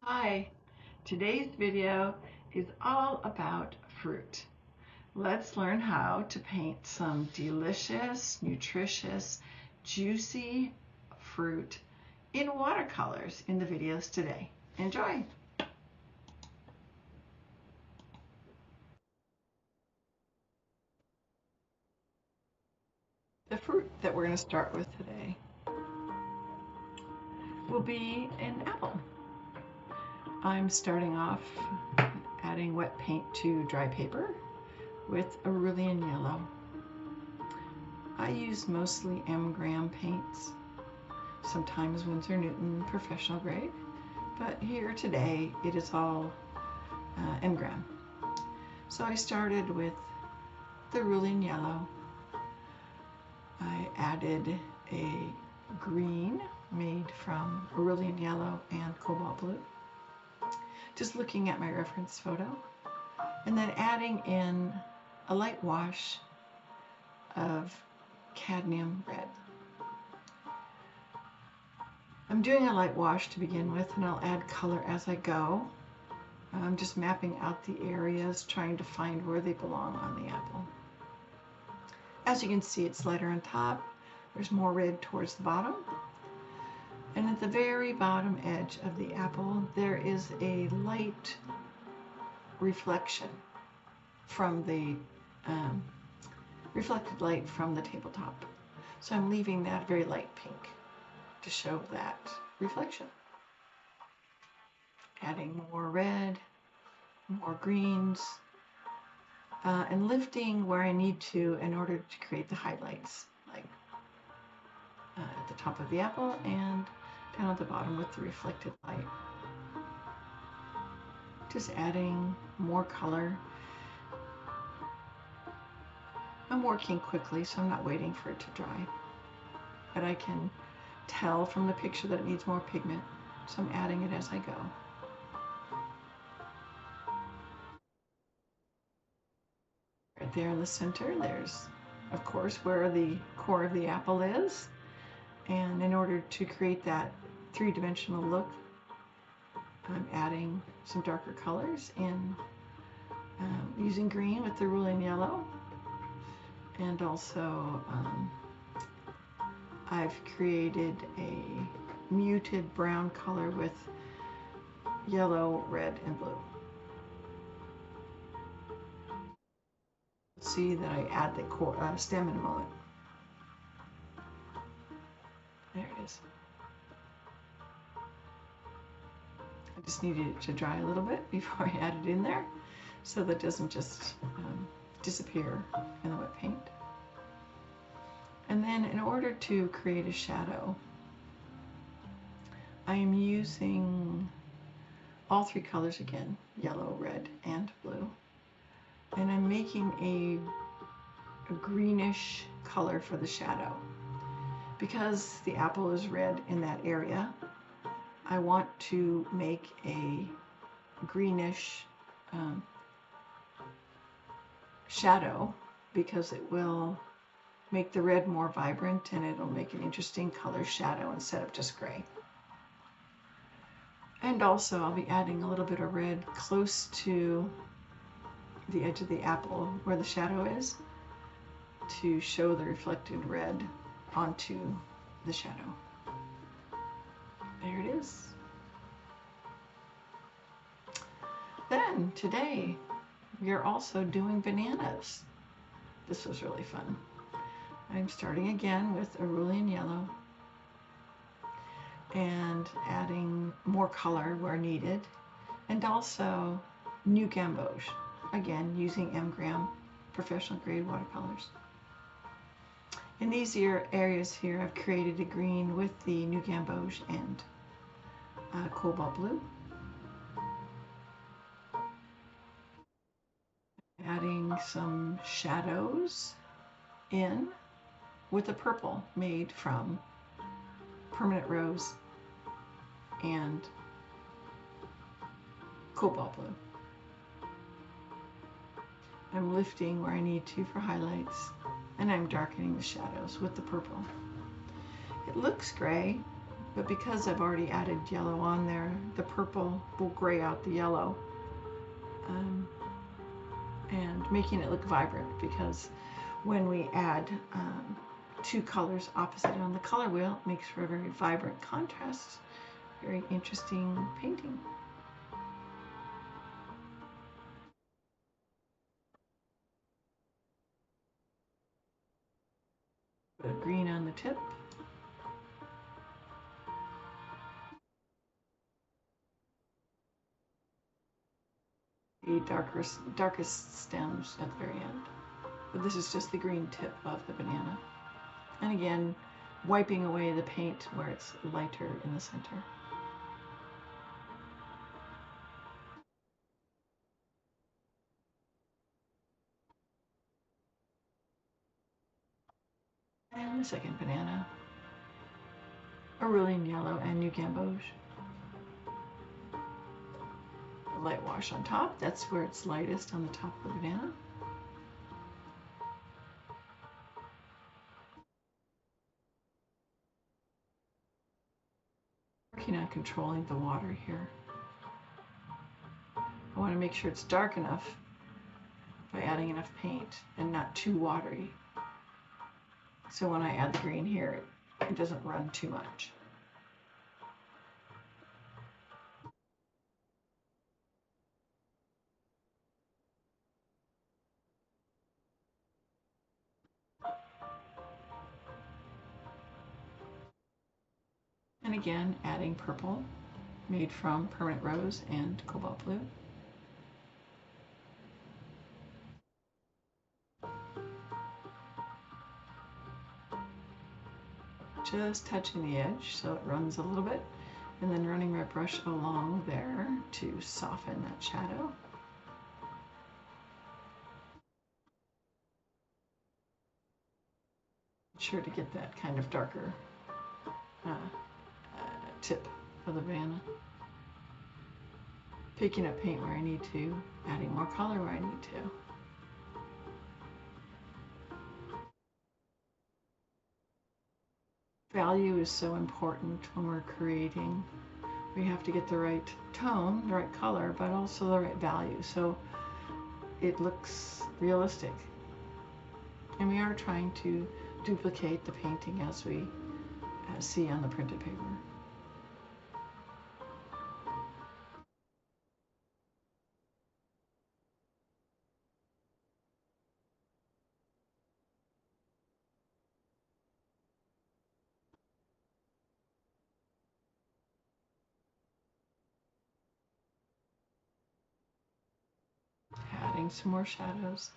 Hi, today's video is all about fruit. Let's learn how to paint some delicious, nutritious, juicy fruit in watercolors in the videos today. Enjoy! The fruit that we're going to start with today will be an apple. I'm starting off adding wet paint to dry paper with Cerulean Yellow. I use mostly M. Graham paints, sometimes Winsor Newton professional grade, but here today it is all M. Graham. So I started with the Cerulean Yellow. I added a green made from Cerulean Yellow and Cobalt Blue, just looking at my reference photo, and then adding in a light wash of cadmium red. I'm doing a light wash to begin with, and I'll add color as I go. I'm just mapping out the areas, trying to find where they belong on the apple. As you can see, it's lighter on top. There's more red towards the bottom. And at the very bottom edge of the apple, there is a light reflection from the reflected light from the tabletop. So I'm leaving that very light pink to show that reflection. Adding more red, more greens, and lifting where I need to in order to create the highlights, like at the top of the apple and down at the bottom with the reflected light. Just adding more color. I'm working quickly, so I'm not waiting for it to dry, but I can tell from the picture that it needs more pigment, so I'm adding it as I go. Right there in the center, there's of course where the core of the apple is, and in order to create that three-dimensional look, I'm adding some darker colors in using green with the Cerulean Yellow, and also I've created a muted brown color with yellow, red, and blue. See that I add the stem in a moment. There it is. I just needed it to dry a little bit before I add it in there, so that it doesn't just disappear in the wet paint. And then in order to create a shadow, I am using all three colors again, yellow, red, and blue. And I'm making a greenish color for the shadow. Because the apple is red in that area, I want to make a greenish shadow, because it will make the red more vibrant and it'll make an interesting color shadow instead of just gray. And also I'll be adding a little bit of red close to the edge of the apple where the shadow is, to show the reflected red onto the shadow. There it is. Then today we are also doing bananas. This was really fun. I'm starting again with Cerulean Yellow and adding more color where needed, and also New Gamboge, again using M. Graham professional grade watercolors. In these areas here, I've created a green with the New Gamboge and Cobalt Blue. Adding some shadows in with a purple made from Permanent Rose and Cobalt Blue. I'm lifting where I need to for highlights, and I'm darkening the shadows with the purple. It looks gray, But because I've already added yellow on there, the purple will gray out the yellow, and making it look vibrant, because when we add two colors opposite on the color wheel, it makes for a very vibrant contrast, very interesting painting. Put a green on the tip. The darkest stems at the very end. But this is just the green tip of the banana. And again, wiping away the paint where it's lighter in the center. And the second banana. Cerulean yellow and New Gamboge. The light wash on top, that's where it's lightest, on the top of the banana. Working on controlling the water here. I want to make sure it's dark enough by adding enough paint and not too watery. So when I add the green here, it doesn't run too much. And again, adding purple made from permanent rose and cobalt blue. Just touching the edge so it runs a little bit, and then running my brush along there to soften that shadow. Sure to get that kind of darker tip of the banana. Picking up paint where I need to, adding more color where I need to. Value is so important when we're creating. We have to get the right tone, the right color, but also the right value, so it looks realistic. And we are trying to duplicate the painting as we see on the printed paper. Adding some more shadows.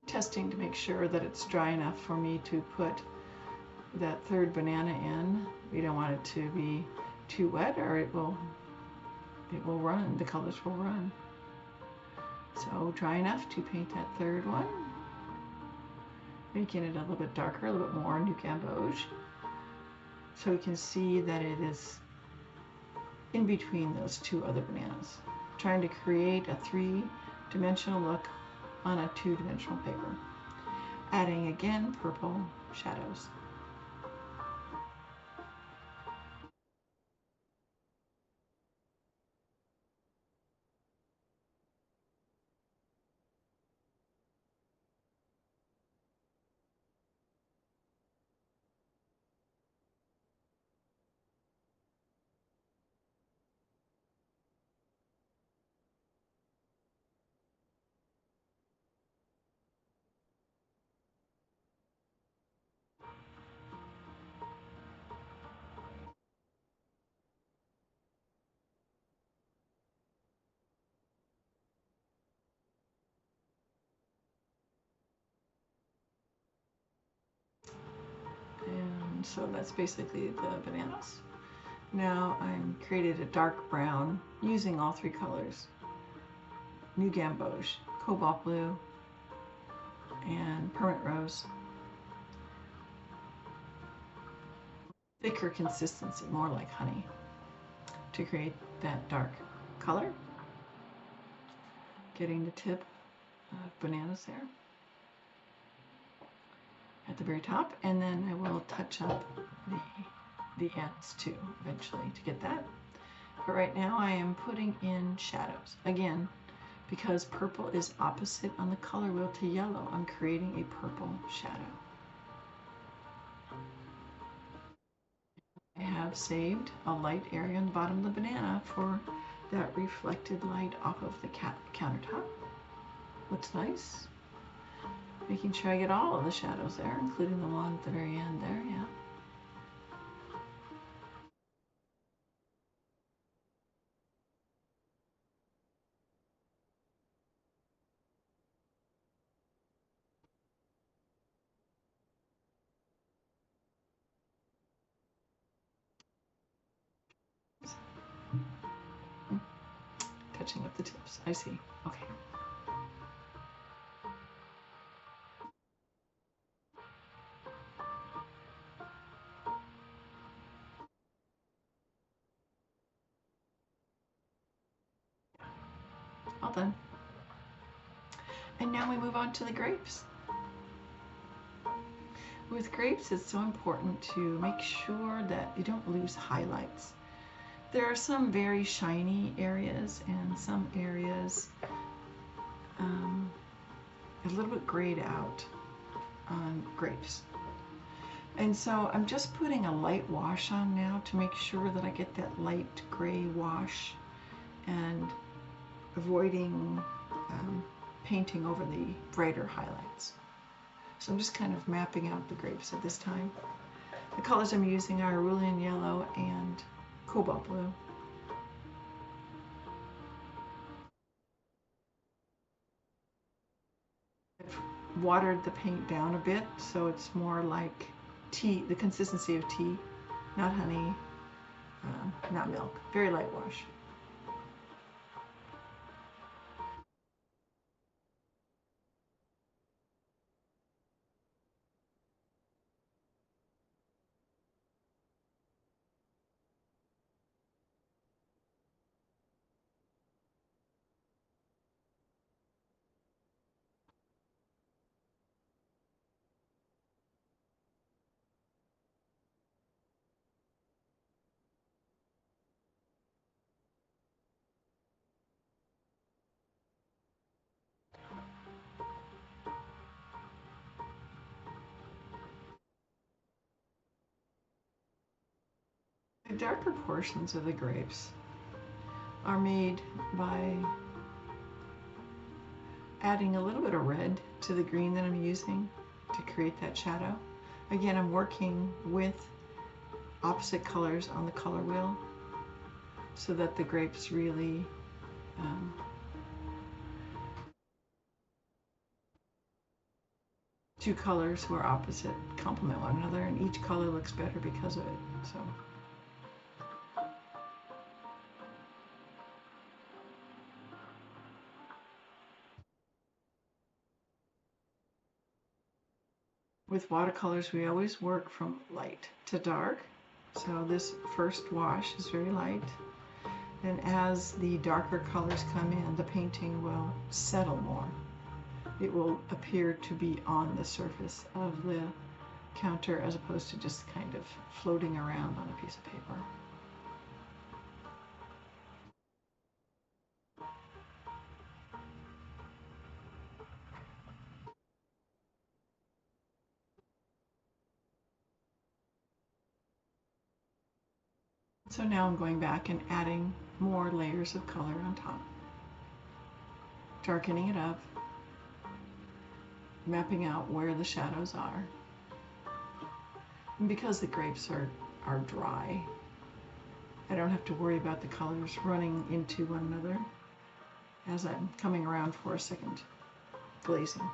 Testing to make sure that it's dry enough for me to put that third banana in. We don't want it to be too wet, or it will run, the colors will run. So dry enough to paint that third one, making it a little bit darker, a little bit more New Gamboge, so we can see that it is in between those two other bananas, trying to create a three-dimensional look on a two-dimensional paper. Adding again purple shadows. And so that's basically the bananas. Now I'm created a dark brown using all three colors. New Gamboge, Cobalt Blue, and Permanent Rose. Thicker consistency, more like honey, to create that dark color. Getting the tip of bananas there at the very top, and then I will touch up the ends too eventually to get that. But right now I am putting in shadows. Again, because purple is opposite on the color wheel to yellow, I'm creating a purple shadow. I have saved a light area on the bottom of the banana for that reflected light off of the countertop. Looks nice. Making sure I get all of the shadows there, including the one at the very end there, yeah. Touching up the tips, I see, okay. All done. And now we move on to the grapes. With grapes, it's so important to make sure that you don't lose highlights. There are some very shiny areas and some areas a little bit grayed out on grapes. And so I'm just putting a light wash on now to make sure that I get that light gray wash and avoiding painting over the brighter highlights. So I'm just kind of mapping out the grapes at this time. The colors I'm using are Cerulean Yellow and Cobalt Blue. I've watered the paint down a bit so it's more like tea, the consistency of tea, not honey, not milk. Very light wash. The darker portions of the grapes are made by adding a little bit of red to the green that I'm using to create that shadow. Again, I'm working with opposite colors on the color wheel so that the grapes really two colors who are opposite complement one another, and each color looks better because of it. So with watercolors, we always work from light to dark. So this first wash is very light. And as the darker colors come in, the painting will settle more. It will appear to be on the surface of the counter as opposed to just kind of floating around on a piece of paper. So now I'm going back and adding more layers of color on top, darkening it up, mapping out where the shadows are. And because the grapes are dry, I don't have to worry about the colors running into one another as I'm coming around for a second glazing.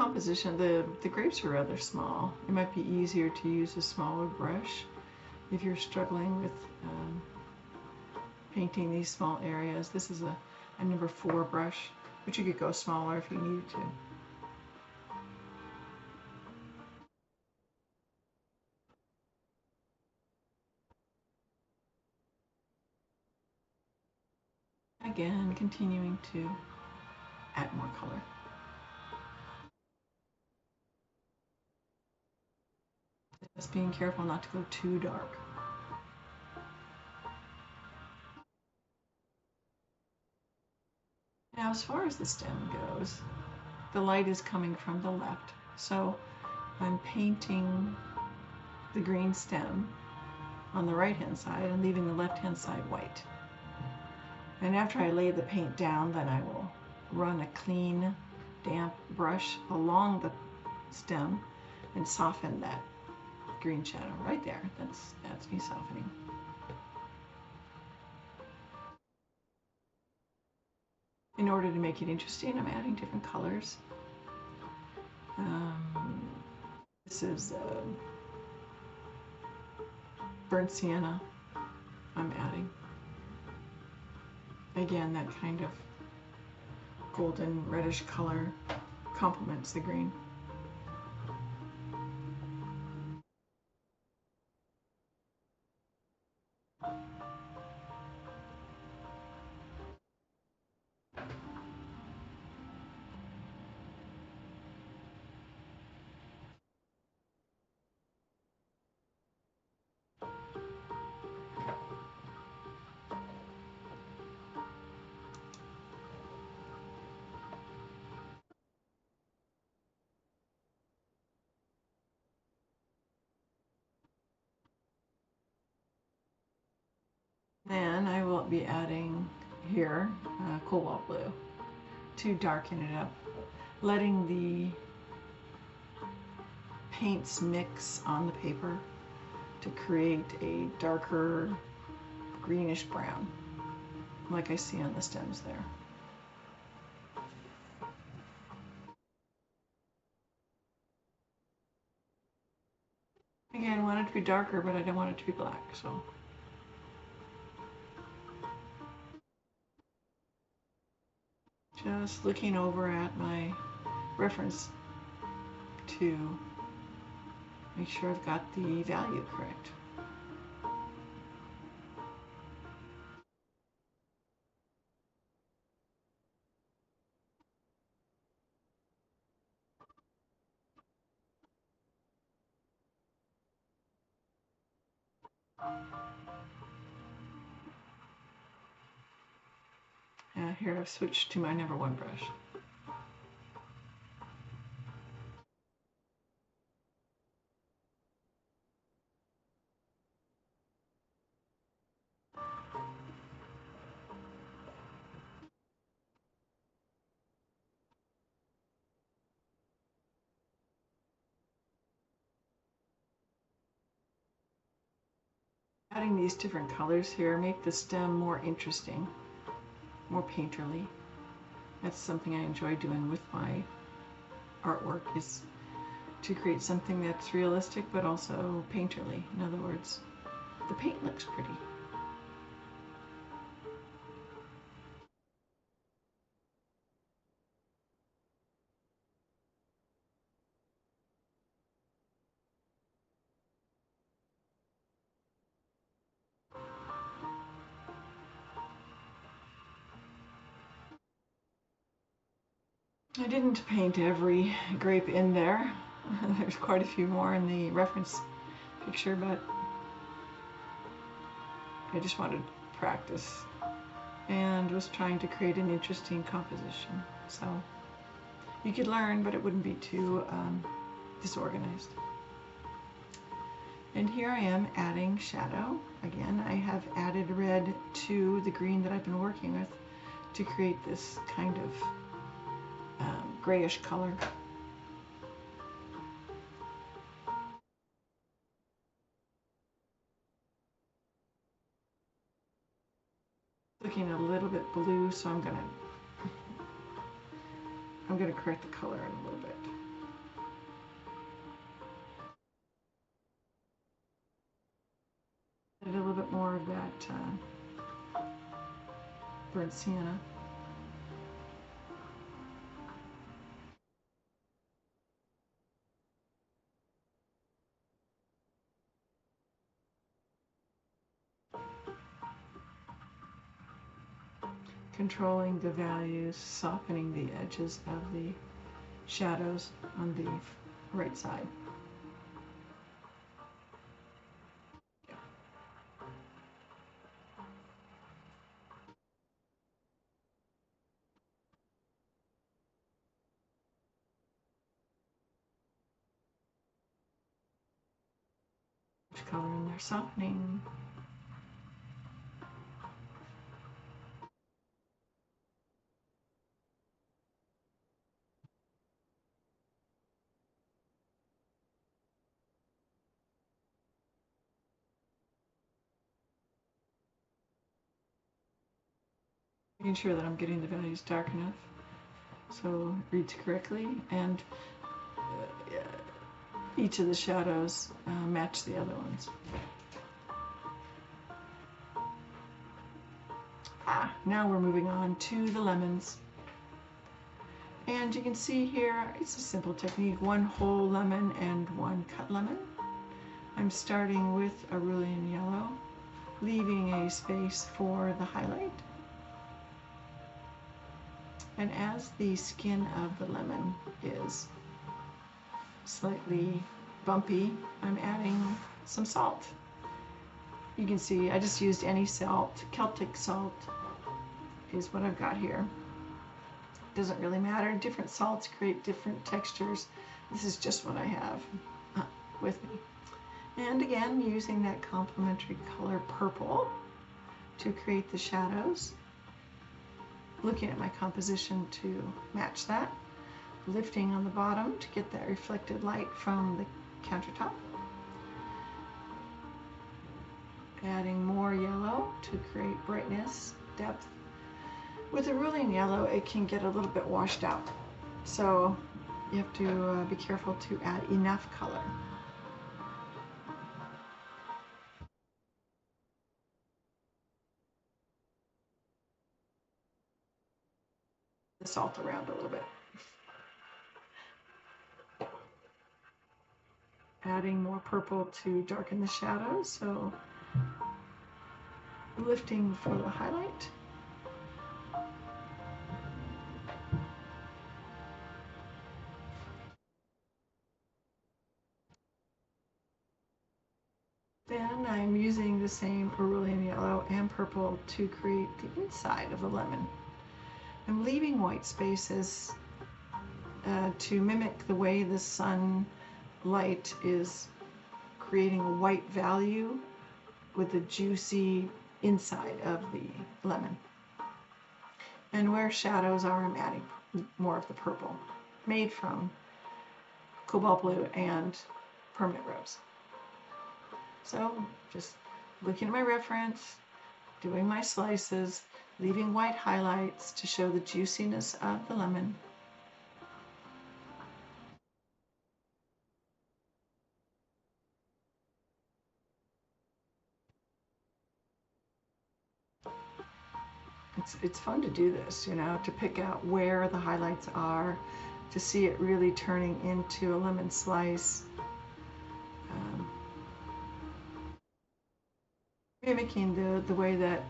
composition, the grapes are rather small. It might be easier to use a smaller brush if you're struggling with painting these small areas. This is a number 4 brush, but you could go smaller if you needed to. Again, continuing to add more color. Just being careful not to go too dark. Now, as far as the stem goes, the light is coming from the left, so I'm painting the green stem on the right hand side and leaving the left hand side white. And after I lay the paint down, then I will run a clean, damp brush along the stem and soften that green shadow right there. That's me softening. In order to make it interesting, I'm adding different colors. This is burnt sienna I'm adding. Again, that kind of golden reddish color complements the green. Then I will be adding here cobalt blue to darken it up, letting the paints mix on the paper to create a darker greenish brown, like I see on the stems there. Again, I want it to be darker, but I don't want it to be black, so. Just looking over at my reference to make sure I've got the value correct. Here I've switched to my number 1 brush. Adding these different colors here make the stem more interesting, more painterly. That's something I enjoy doing with my artwork, is to create something that's realistic but also painterly. In other words, the paint looks pretty. I didn't paint every grape in there. There's quite a few more in the reference picture, but I just wanted to practice and was trying to create an interesting composition. So you could learn, but it wouldn't be too disorganized. And here I am adding shadow. Again, I have added red to the green that I've been working with to create this kind of grayish color. Looking a little bit blue, so I'm gonna correct the color in a little bit. Get a little bit more of that burnt sienna. Controlling the values, softening the edges of the shadows on the right side. Color in there, softening. Making sure that I'm getting the values dark enough so it reads correctly, and each of the shadows match the other ones. Now we're moving on to the lemons. And you can see here, it's a simple technique, one whole lemon and one cut lemon. I'm starting with a Cerulean yellow, leaving a space for the highlight. And as the skin of the lemon is slightly bumpy, I'm adding some salt. You can see I just used any salt. Celtic salt is what I've got here. Doesn't really matter. Different salts create different textures. This is just what I have with me. And again, using that complementary color purple to create the shadows. Looking at my composition to match that. Lifting on the bottom to get that reflected light from the countertop. Adding more yellow to create brightness, depth. With a Cerulean yellow, it can get a little bit washed out. So you have to be careful to add enough color. The salt around a little bit. Adding more purple to darken the shadows, so lifting for the highlight. Then I'm using the same Cerulean yellow and purple to create the inside of the lemon. I'm leaving white spaces to mimic the way the sunlight is creating a white value with the juicy inside of the lemon. And where shadows are, I'm adding more of the purple, made from cobalt blue and permanent rose. So just looking at my reference, doing my slices, leaving white highlights to show the juiciness of the lemon. It's fun to do this, you know, to pick out where the highlights are, to see it really turning into a lemon slice. Mimicking the way that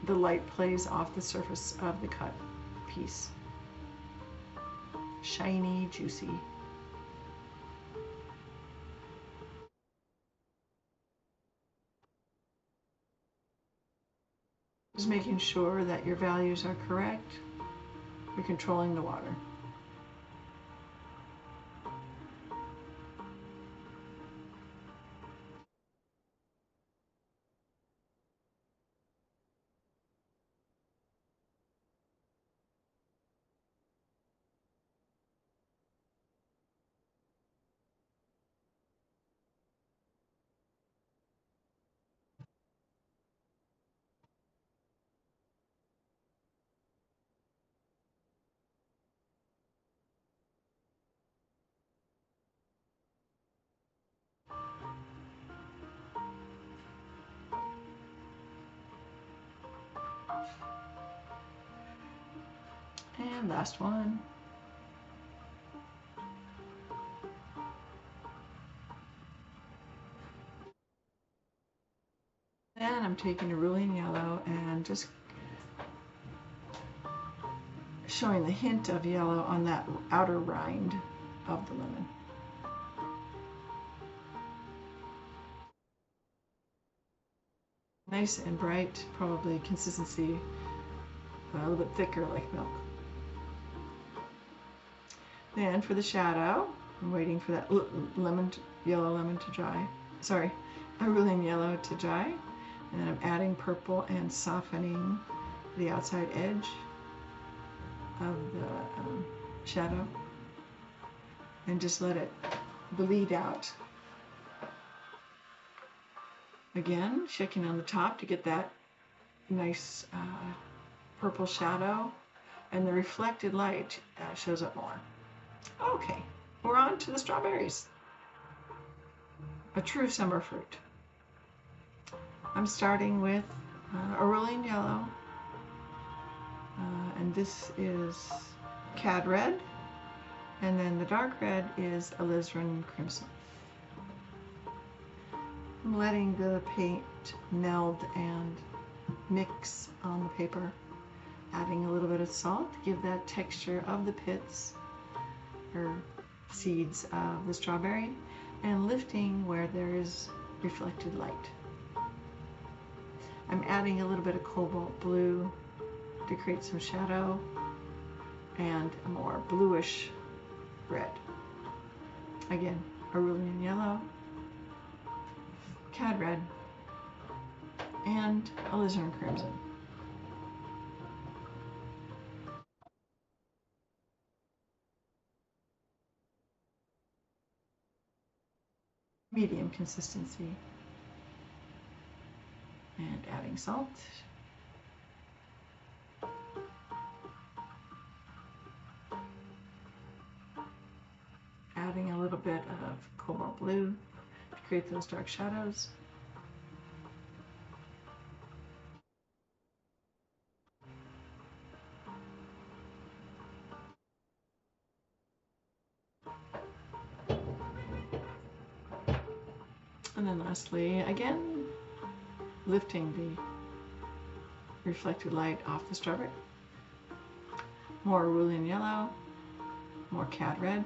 the light plays off the surface of the cut piece. Shiny, juicy. Just making sure that your values are correct. You're controlling the water. And last one. Then I'm taking a Cerulean yellow and just showing the hint of yellow on that outer rind of the lemon. Nice and bright, probably consistency a little bit thicker like milk. Then for the shadow, I'm waiting for that yellow lemon to dry. Sorry, Cerulean yellow to dry. And then I'm adding purple and softening the outside edge of the shadow. And just let it bleed out. Again, checking on the top to get that nice purple shadow, and the reflected light shows up more. Okay, we're on to the strawberries. A true summer fruit. I'm starting with Cerulean yellow, and this is Cad red, and then the dark red is alizarin crimson. I'm letting the paint meld and mix on the paper, adding a little bit of salt to give that texture of the pits or seeds of the strawberry, and lifting where there is reflected light. I'm adding a little bit of cobalt blue to create some shadow and a more bluish red. Again, Cerulean yellow, Cad red, and alizarin crimson. Medium consistency. And adding salt. Adding a little bit of cobalt blue to create those dark shadows. And then lastly, again, lifting the reflected light off the strawberry. More Cerulean yellow, more Cad red,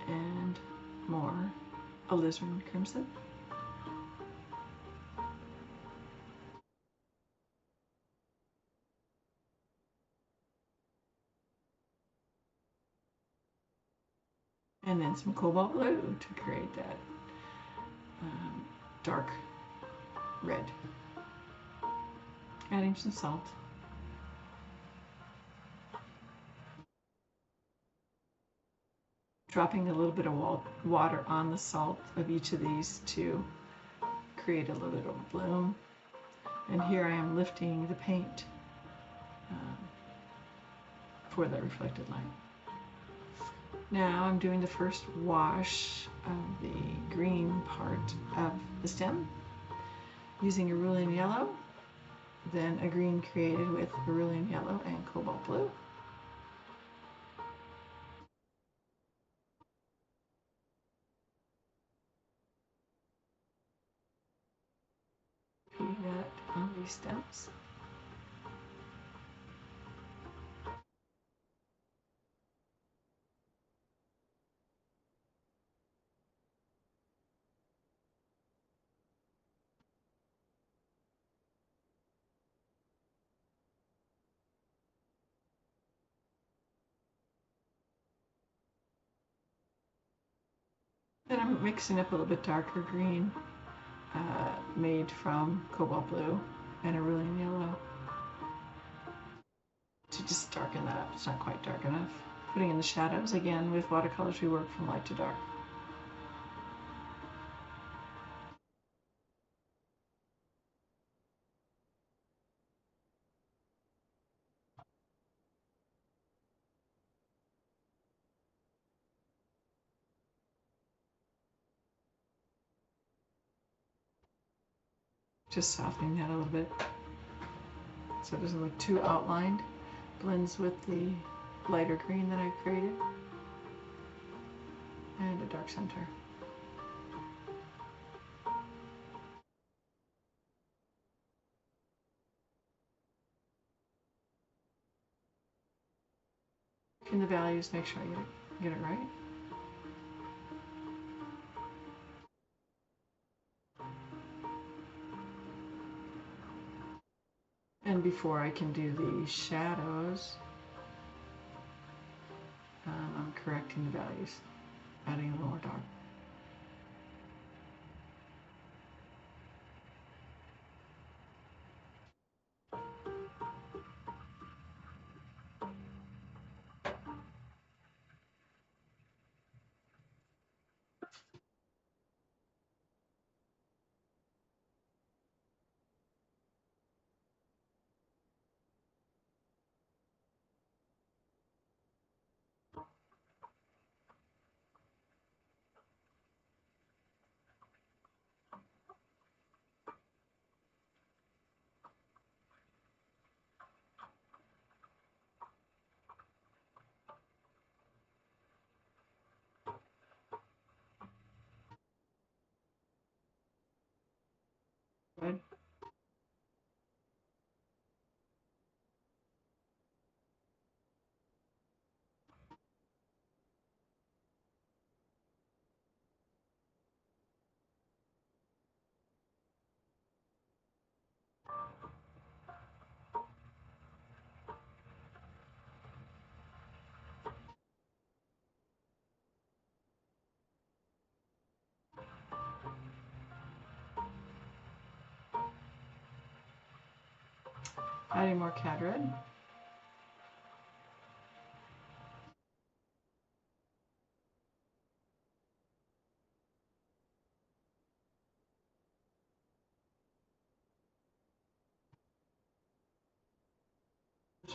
and more alizarin crimson. And then some cobalt blue to create that dark red. Adding some salt. Dropping a little bit of water on the salt of each of these to create a little bit of bloom. And here I am lifting the paint for the reflected light. Now I'm doing the first wash of the green part of the stem using Cerulean yellow, then a green created with Cerulean yellow and cobalt blue. Repeating that on these stems. Then I'm mixing up a little bit darker green made from cobalt blue and Cerulean yellow to just darken that up. It's not quite dark enough. Putting in the shadows again. With watercolors we work from light to dark. Just softening that a little bit. so it doesn't look too outlined. Blends with the lighter green that I've created. And a dark center. In the values, make sure I get it right. And before I can do the shadows, I'm correcting the values, adding a little more dark. Good. Adding more cad red.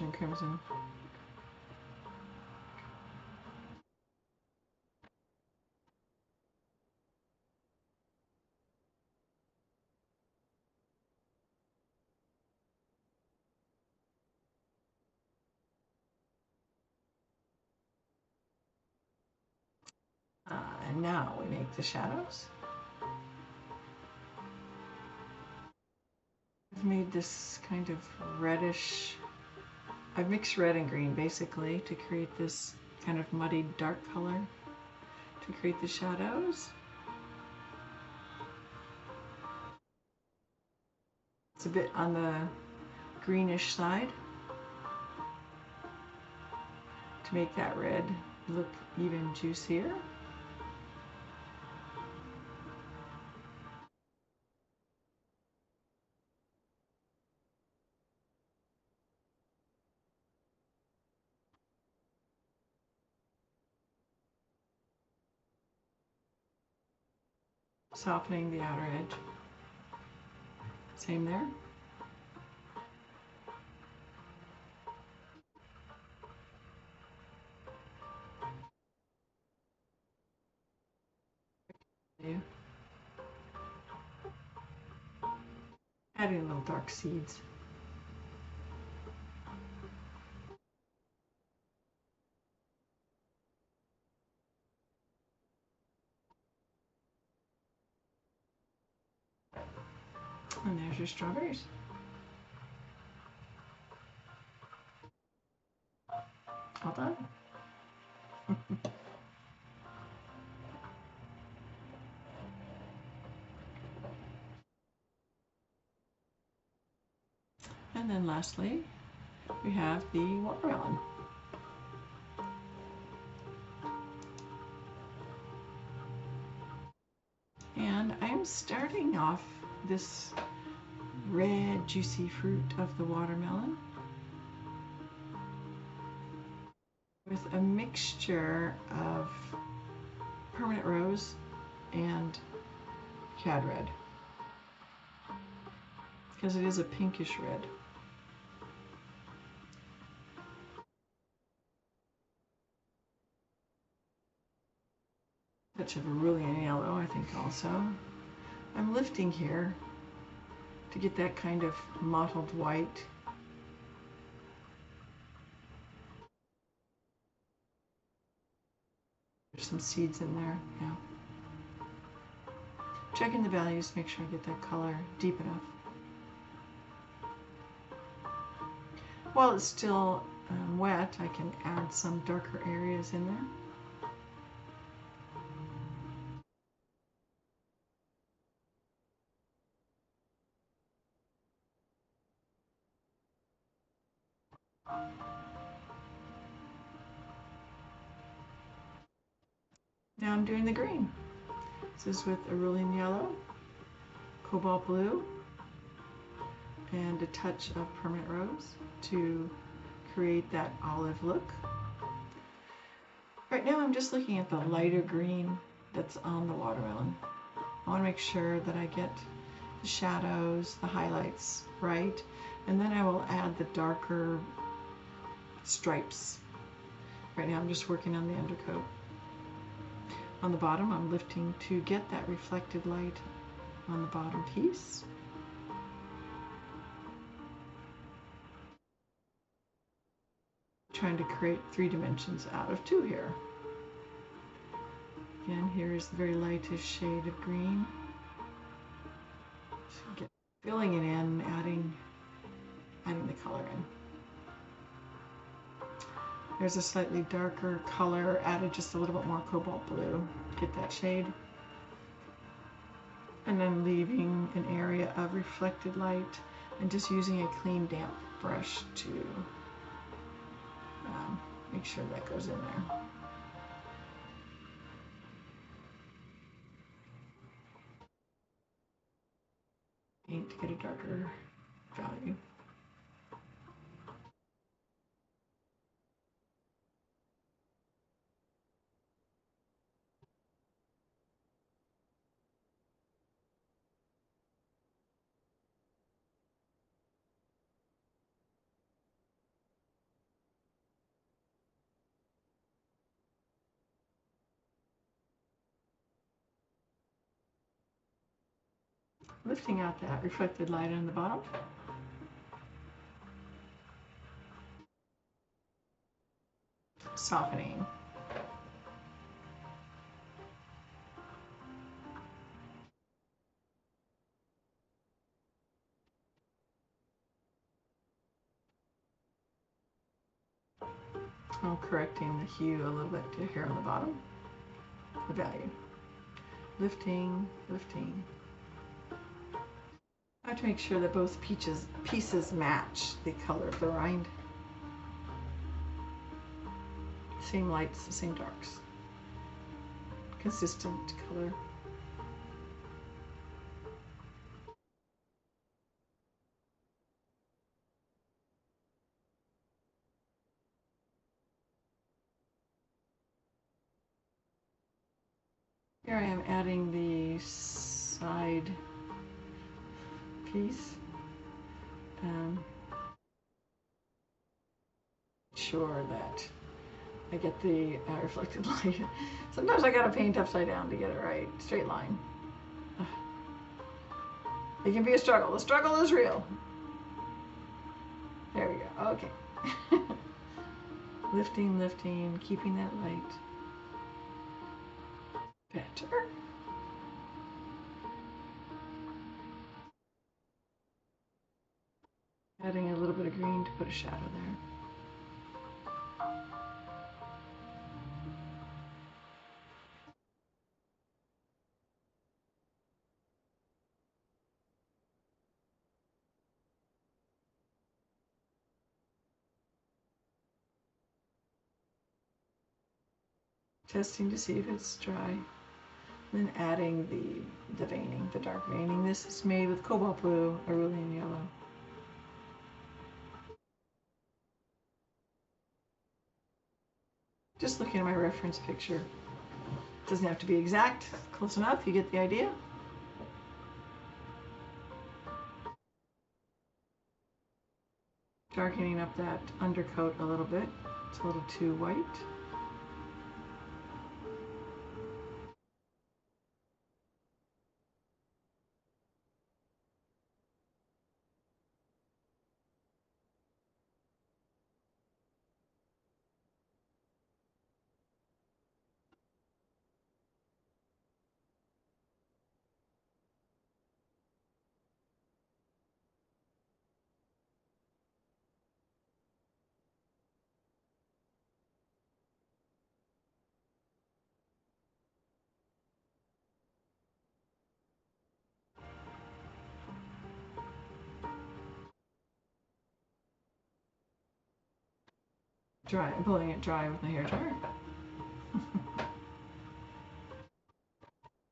And crimson. And now we make the shadows. I've made this kind of reddish, I've mixed red and green basically to create this kind of muddied dark color to create the shadows. It's a bit on the greenish side to make that red look even juicier. Softening the outer edge. Same there. Adding little dark seeds. And there's your strawberries. All done. And then lastly, we have the watermelon. And I'm starting off this red juicy fruit of the watermelon with a mixture of permanent rose and cad red, because it is a pinkish red. Touch of Cerulean yellow, I think also. I'm lifting here to get that kind of mottled white There's some seeds in there, yeah. Checking the values, make sure I get that color deep enough. While it's still wet, I can add some darker areas in there. Now I'm doing the green. This is with Cerulean Yellow, Cobalt Blue, and a touch of Permanent Rose to create that olive look. Right now I'm just looking at the lighter green that's on the watermelon. I want to make sure that I get the shadows, the highlights right, and then I will add the darker stripes. Right now I'm just working on the undercoat. On the bottom I'm lifting to get that reflected light on the bottom piece. Trying to create 3 dimensions out of 2 here. Again, here is the very lightest shade of green. So filling it in, adding the color in. There's a slightly darker color, added just a little bit more cobalt blue, get that shade. And then leaving an area of reflected light and just using a clean damp brush to make sure that goes in there. Paint to get a darker value. Lifting out that reflected light on the bottom. Softening. I'm correcting the hue a little bit to here on the bottom. The value. Lifting, lifting. I have to make sure that both pieces match the color of the rind. Same lights, same darks. Consistent color. Here I am adding the side piece. Sure that I get the reflected light. Sometimes I gotta paint upside down to get it right. Straight line. It can be a struggle. The struggle is real. There we go. Okay. Lifting, lifting, keeping that light. Better. Adding a little bit of green to put a shadow there. Testing to see if it's dry. Then adding the veining, the dark veining. This is made with cobalt blue, cerulean yellow. Just looking at my reference picture. Doesn't have to be exact, close enough, you get the idea. Darkening up that undercoat a little bit. It's a little too white. blowing it dry with my hair dryer.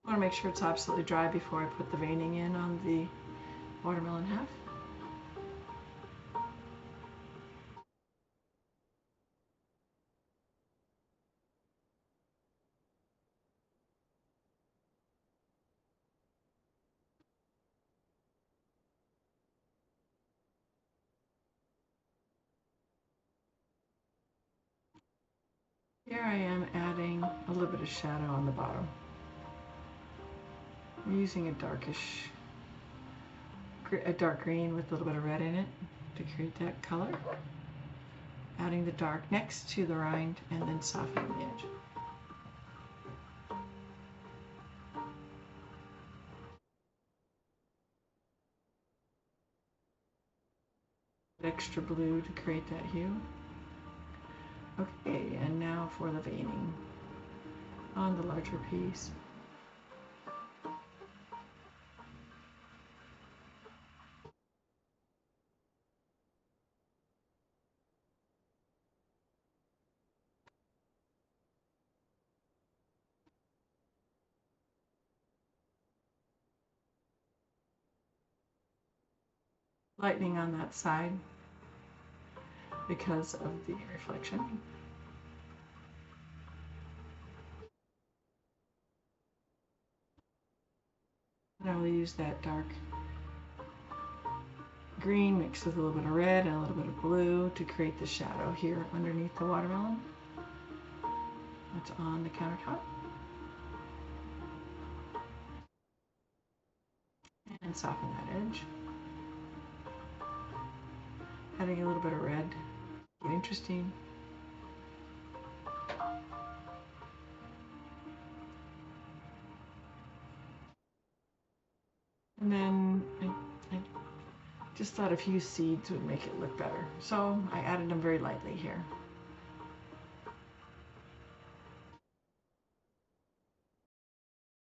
I want to make sure it's absolutely dry before I put the veining in on the watermelon half. Here I am adding a little bit of shadow on the bottom. I'm using a dark green with a little bit of red in it to create that color. Adding the dark next to the rind and then softening the edge. Extra blue to create that hue. Okay, and now for the veining on the larger piece. Lightening on that side because of the reflection. And I will use that dark green mixed with a little bit of red and a little bit of blue to create the shadow here underneath the watermelon. That's on the countertop. And soften that edge. Adding a little bit of red. Get interesting. And then I just thought a few seeds would make it look better. So I added them very lightly here.